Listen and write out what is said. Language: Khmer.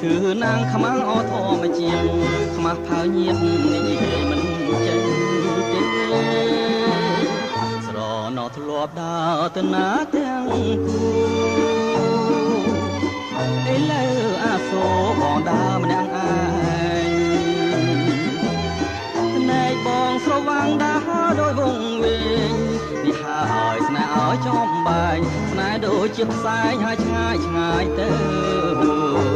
ឈឺណាងខ្មាំងអធមជាតិខ្មាស់ផៅញាតនិយាយមិនចេញទេស្រណោធ្លាប់ដើរទៅណាទាំងគូឥឡូវអាសូរបងដើរម្នាក់ឯងណែបងស្រវាំងដើរដោយវងវែងនេះហើយស្នេហ៍ឲ្យចំបែងស្នេហ៍ដូចជាផ្សែងហើយឆ្ងាយឆ្ងាយទៅ